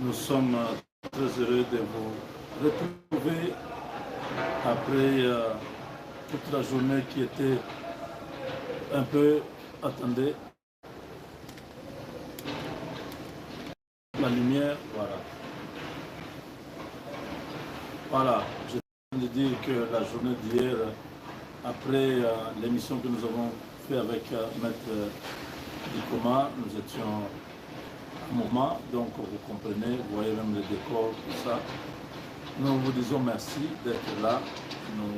Nous sommes très heureux de vous retrouver après toute la journée qui était un peu attendue. La lumière, voilà. Voilà, je viens de dire que la journée d'hier, après l'émission que nous avons fait avec Maître Dikoma, nous étions en mouvement, donc vous comprenez, vous voyez même le décor, tout ça. Nous vous disons merci d'être là. Nous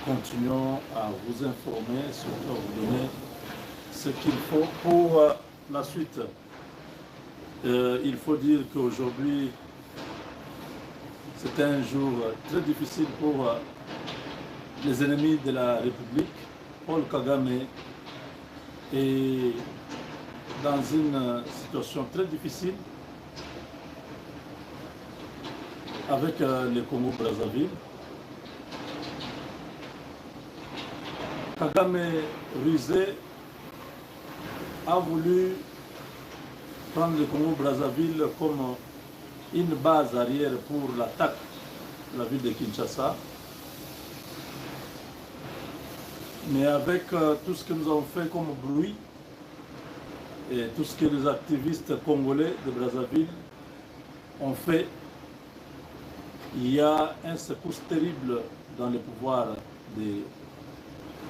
continuons à vous informer, surtout à vous donner ce qu'il faut pour la suite. Il faut dire qu'aujourd'hui, c'était un jour très difficile pour les ennemis de la République. Paul Kagame est dans une situation très difficile avec le Congo-Brazzaville. Kagame rusé a voulu prendre le Congo-Brazzaville comme une base arrière pour l'attaque de la ville de Kinshasa. Mais avec tout ce que nous avons fait comme bruit et tout ce que les activistes congolais de Brazzaville ont fait, il y a un secousse terrible dans le pouvoir de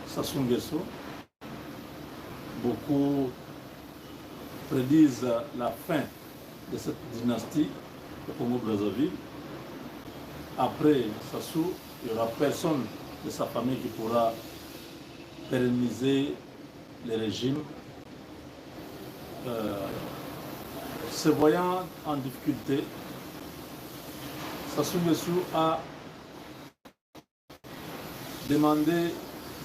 Sassou Nguesso. Beaucoup prédisent la fin de cette dynastie au Congo-Brazzaville. Après Sassou, il n'y aura personne de sa famille qui pourra pérenniser le régime. Se voyant en difficulté, Sassou Nguesso a demandé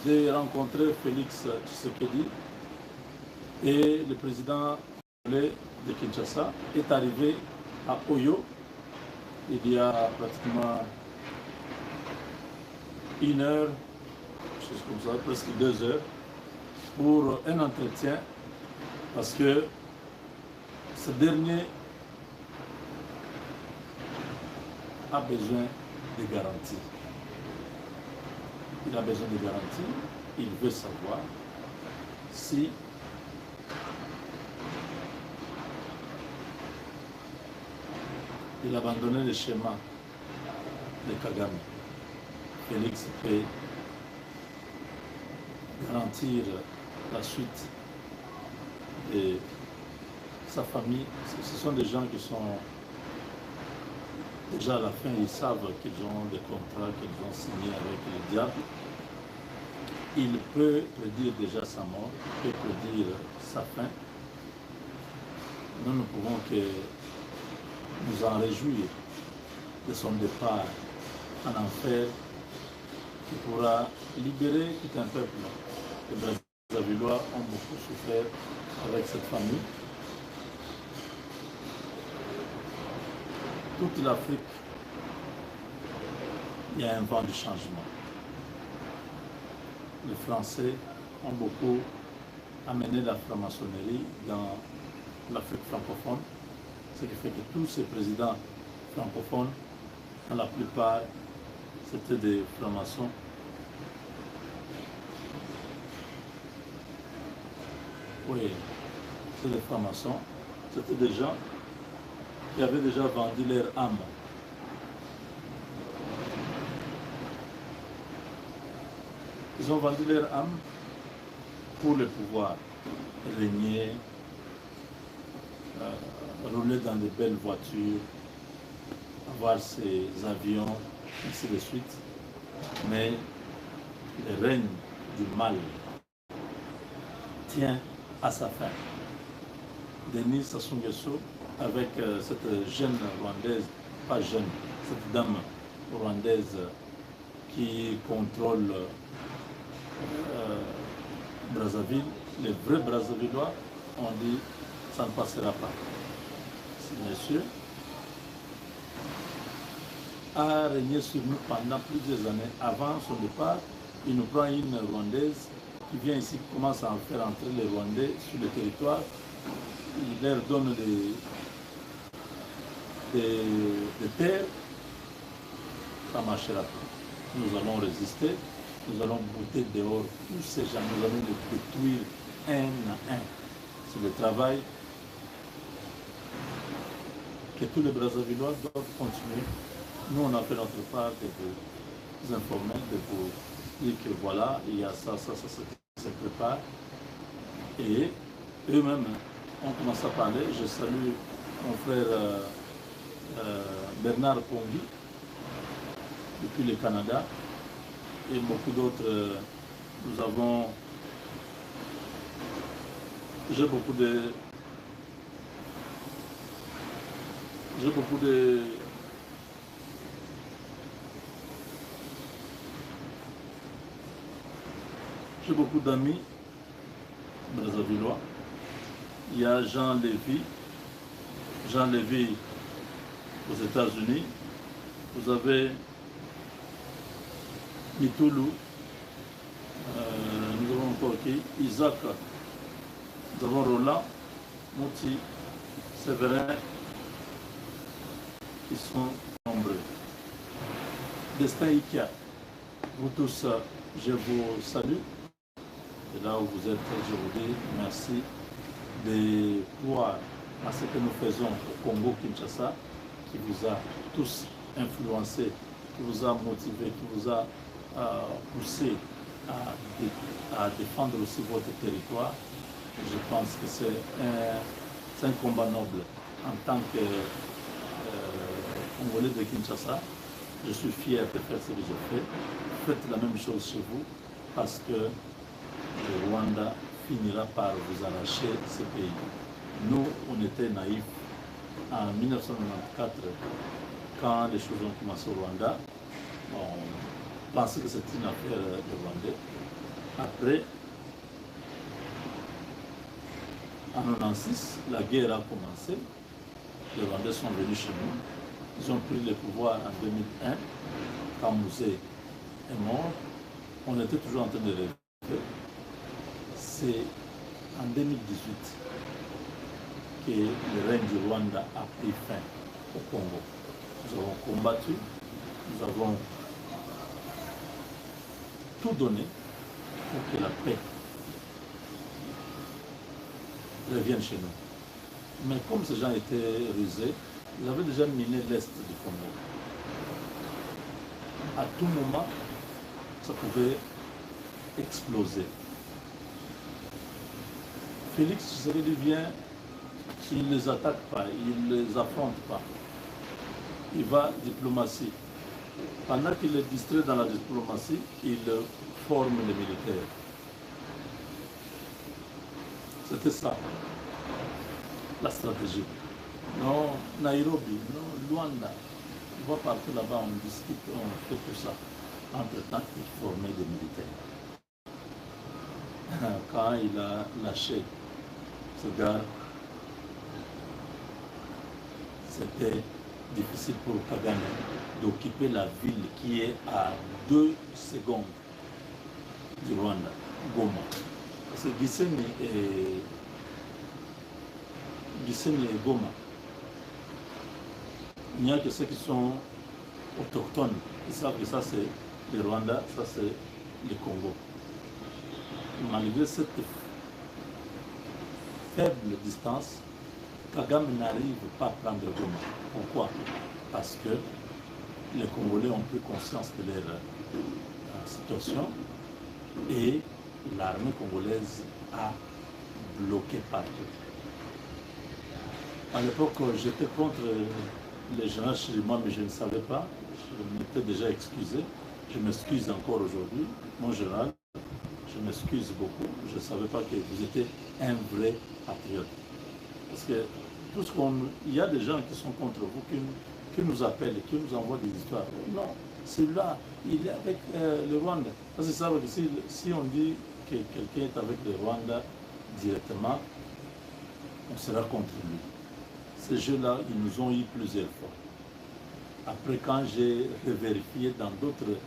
de rencontrer Félix Tshisekedi et le président de Kinshasa est arrivé à Oyo il y a pratiquement 1 heure, chose comme ça, presque 2 heures, pour un entretien parce que ce dernier a besoin de garanties. Il a besoin de garanties, il veut savoir si il a abandonné le schéma de Kagame. Félix peut garantir la suite de sa famille. Ce sont des gens qui sont déjà à la fin, ils savent qu'ils ont des contrats qu'ils ont signés avec le diable. Il peut prédire déjà sa mort, il peut prédire sa fin. Nous ne pouvons que nous en réjouir de son départ en enfer qui pourra libérer tout un peuple. Les Brazzavillois ont beaucoup souffert avec cette famille. Toute l'Afrique, il y a un vent de changement. Les Français ont beaucoup amené la franc-maçonnerie dans l'Afrique francophone, ce qui fait que tous ces présidents francophones, dans la plupart, c'était des francs-maçons. Oui, c'était des francs-maçons, c'était des gens qui avaient déjà vendu leur âme. Ils ont vendu leur âme pour le pouvoir, régner, rouler dans de belles voitures, avoir ses avions, ainsi de suite. Mais le règne du mal tient à sa fin. Denis Sassou Nguesso, avec cette jeune rwandaise, pas jeune, cette dame rwandaise qui contrôle Brazzaville, les vrais Brazzavillois ont dit ça ne passera pas. Ce monsieur a régné sur nous pendant plusieurs années. Avant son départ, il nous prend une Rwandaise qui vient ici, qui commence à en faire entrer les Rwandais sur le territoire. Il leur donne de terre, ça marchera pas. Nous allons résister, nous allons bouter dehors tous ces gens, nous allons les détruire un à un. C'est le travail que tous les Brazzavillois doivent continuer. Nous, on a fait notre part de vous informer, de vous dire que voilà, il y a ça qui se prépare. Et eux-mêmes ont commencé à parler. Je salue mon frère Bernard Pongi, depuis le Canada, et beaucoup d'autres. Nous avons... J'ai beaucoup de d'amis brazzavillois. Il y a Jean Lévy aux États-Unis. Vous avez Mitoulou, nous avons encore qui? Isaac, nous avons Roland, Mouti, Séverin, ils sont nombreux. Destin Ikia, vous tous, je vous salue. Et là où vous êtes, je vous dis merci de voir à ce que nous faisons au Congo-Kinshasa, qui vous a tous influencé, qui vous a motivé, qui vous a poussé à défendre aussi votre territoire. Je pense que c'est un combat noble. En tant que Congolais de Kinshasa, je suis fier de faire ce que je fais. Faites la même chose chez vous, parce que le Rwanda finira par vous arracher ce pays. Nous, on était naïfs en 1994, quand les choses ont commencé au Rwanda. On pensait que c'était une affaire de Rwandais. Après, en 1996, la guerre a commencé. Les Rwandais sont venus chez nous. Ils ont pris le pouvoir en 2001. Quand Mouzé est mort, on était toujours en train de rêver. C'est en 2018 que le règne du Rwanda a pris fin au Congo. Nous avons combattu, nous avons tout donné pour que la paix revienne chez nous. Mais comme ces gens étaient rusés, ils avaient déjà miné l'Est du Congo. À tout moment, ça pouvait exploser. Félix Tshisekedi vient, il ne les attaque pas, il ne les affronte pas. Il va diplomatie. Pendant qu'il est distrait dans la diplomatie, il forme les militaires. C'était ça, la stratégie. Non, Nairobi, non, Luanda. On va partir là-bas, on discute, on fait tout ça. Entre-temps, il formait des militaires. Quand il a lâché ce gars, c'était difficile pour Kagame d'occuper la ville qui est à 2 secondes du Rwanda, Goma. Parce que Gisenyi et Goma, il n'y a que ceux qui sont autochtones. Ils savent que ça c'est le Rwanda, ça c'est le Congo. Malgré cette faible distance, Kagame n'arrive pas à prendre Goma. Pourquoi? Parce que les Congolais ont pris conscience de leur situation et l'armée congolaise a bloqué partout. À l'époque, j'étais contre les généraux Chirimwa, mais je ne savais pas. Je m'étais déjà excusé. Je m'excuse encore aujourd'hui, mon général. Je m'excuse beaucoup. Je ne savais pas que vous étiez un vrai patriote. Parce que il y a des gens qui sont contre vous, qui nous appellent, qui nous envoient des histoires. Non, celui-là, il est avec le Rwanda. Parce que ça veut dire si on dit que quelqu'un est avec le Rwanda directement, on sera contre lui. Ces jeux-là, ils nous ont eu plusieurs fois. Après, quand j'ai vérifié dans d'autres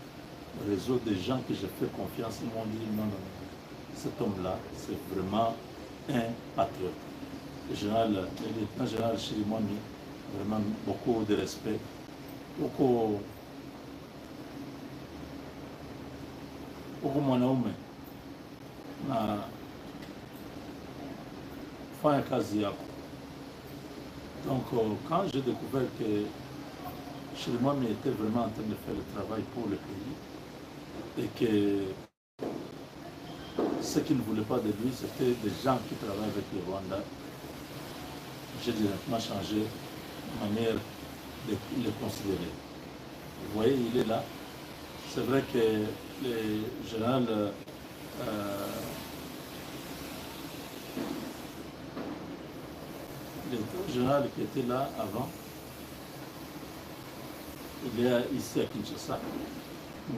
réseaux des gens que j'ai fait confiance, ils m'ont dit non, cet homme-là, c'est vraiment un patriote. Le lieutenant général Chirimwami vraiment beaucoup de respect, beaucoup mwanaume na fanya kazi yako. Donc quand j'ai découvert que Chirimwami était vraiment en train de faire le travail pour le pays et que ce qu'il ne voulait pas de lui, c'était des gens qui travaillent avec le Rwanda, j'ai directement changé ma manière de le considérer. Vous voyez, il est là. C'est vrai que le général qui était là avant, il est ici à Kinshasa,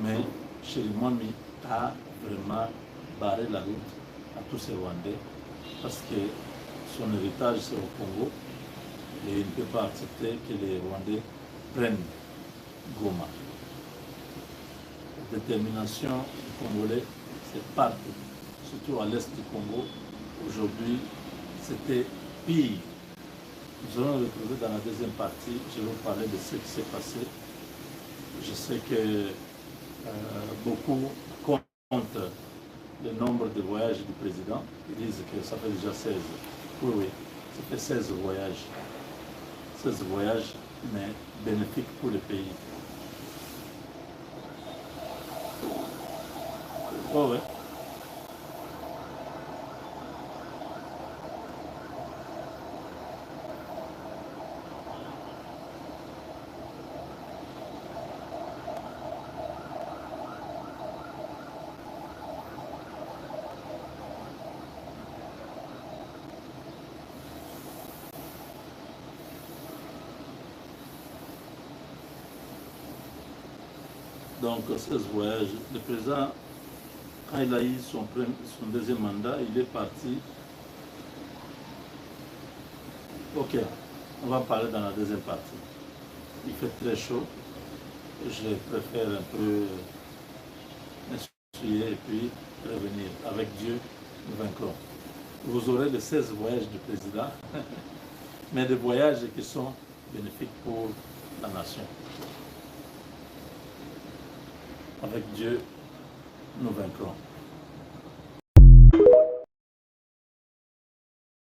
mais Chirimwami a vraiment barré la route à tous ces Rwandais parce que son héritage c'est au Congo et il ne peut pas accepter que les Rwandais prennent Goma. La détermination du Congolais, c'est partout, surtout à l'est du Congo. Aujourd'hui, c'était pire. Nous allons retrouver dans la deuxième partie, je vais vous parler de ce qui s'est passé. Je sais que beaucoup comptent le nombre de voyages du président. Ils disent que ça fait déjà 16. Oui, oui, ça fait 16 voyages. 16 voyages, mais bénéfiques pour le pays. Oh, ouais. Donc, 16 voyages. Le président, quand il a eu son deuxième mandat, il est parti. Ok, on va parler dans la deuxième partie. Il fait très chaud. Je préfère un peu m'essuyer et puis revenir. Avec Dieu, nous vaincrons. Vous aurez les 16 voyages du président, mais des voyages qui sont bénéfiques pour la nation. Avec Dieu, nous vaincrons.